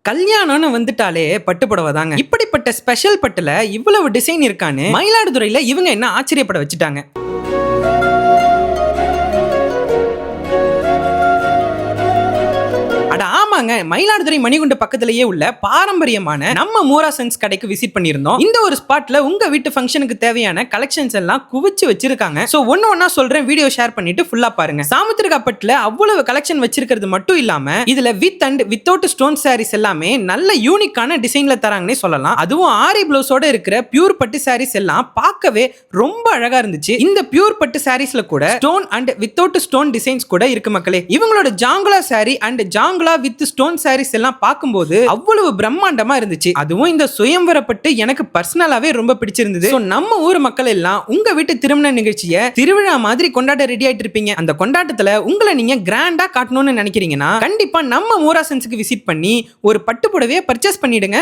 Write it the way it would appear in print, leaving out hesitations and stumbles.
கல்யாணம்னு வந்துட்டாலே பட்டு புடவை தாங்க. இப்படிப்பட்ட ஸ்பெஷல் பட்டுல இவ்வளவு டிசைன் இருக்கான்னு மயிலாடுதுறையில இவங்க என்ன ஆச்சரியப்பட வச்சுட்டாங்க. ஆமாங்க, மயிலாடுதுறை மணிகுண்ட பக்கத்திலேயே உள்ள பாரம்பரியமான நம்ம மூரா சென்ஸ் கடைக்கு விசிட் பண்ணியிருந்தோம். இந்த ஒரு ஸ்பாட்ல உங்க வீட்டு ஃபங்க்ஷனுக்கு தேவையான கலெக்ஷன்ஸ் எல்லாம் குவிச்சு வச்சிருக்காங்க. சோ ஒண்ணு சொல்றேன், வீடியோ ஷேர் பண்ணிட்டு ஃபுல்லா பாருங்க. சாமுத்திரிகா பட்டுல அவ்வளவு கலெக்ஷன் வச்சிருக்கிறது மட்டும் இல்லாம இதுல with and without stone saris எல்லாமே நல்ல யூனிக்கான டிசைன்ல தராங்கன்னே சொல்லலாம். அதுவும் ஆரி பிளவுஸோட இருக்கிற பியூர் பட்டு சாரீஸ் எல்லாம் பார்க்கவே ரொம்ப அழகா இருந்துச்சு. இந்த பியூர் பட்டு சாரீஸ்ல கூட stone and without stone designs கூட இருக்கு மக்களே. இவங்களோட ஜாங்குலா சாரி அண்ட் ஜாங்குலா வித் ஸ்டோன் சாரீஸ் எல்லாம் பார்க்கும்போது அவ்வளவு பிரம்மாண்டமா இருந்துச்சு. அதுவும் இந்த சுயம்வரப்பட்டு எனக்கு பர்சனலாவே ரொம்ப பிடிச்சிருந்தது. நம்ம ஊர் மக்கள் எல்லாம் உங்க வீட்டு திருமண நிகழ்ச்சியை திருவிழா மாதிரி கொண்டாட ரெடி ஆயிட்டு இருப்பீங்க. அந்த கொண்டாட்டத்துல உங்களை நீங்க கிராண்டா காட்டணும்னு நினைக்கிறீங்கன்னா கண்டிப்பா நம்ம மூரா சென்ஸ்க்கு விசிட் பண்ணி ஒரு பட்டு புடவையை பர்ச்சேஸ் பண்ணிடுங்க.